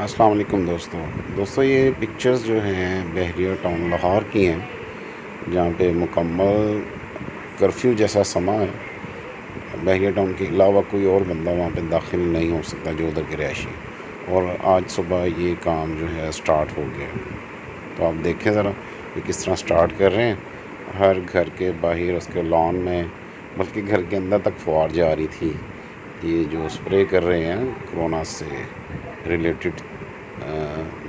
अस्सलाम वालेकुम दोस्तों ये पिक्चर्स जो हैं बहरिया टाउन लाहौर की हैं, जहाँ पे मुकम्मल कर्फ्यू जैसा समा है। बहरिया टाउन के अलावा कोई और बंदा वहाँ पे दाखिल नहीं हो सकता जो उधर के रहायशी। और आज सुबह ये काम जो है स्टार्ट हो गया। तो आप देखें ज़रा ये किस तरह स्टार्ट कर रहे हैं। हर घर के बाहर उसके लॉन में, बल्कि घर के अंदर तक फुहार जा रही थी। ये जो स्प्रे कर रहे हैं कोरोना से रिलेटेड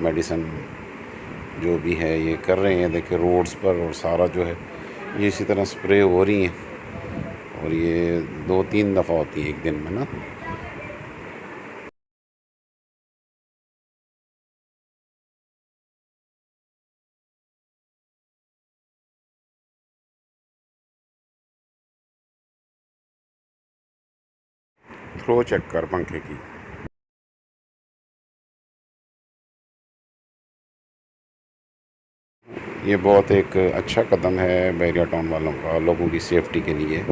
मेडिसिन जो भी है ये कर रहे हैं। देखिए रोड्स पर और सारा जो है ये इसी तरह स्प्रे हो रही हैं। और ये 2-3 दफ़ा होती है एक दिन में ना। थ्रो चेक कर पंखे की। ये बहुत एक अच्छा कदम है बहरिया टाउन वालों का, लोगों की सेफ्टी के लिए।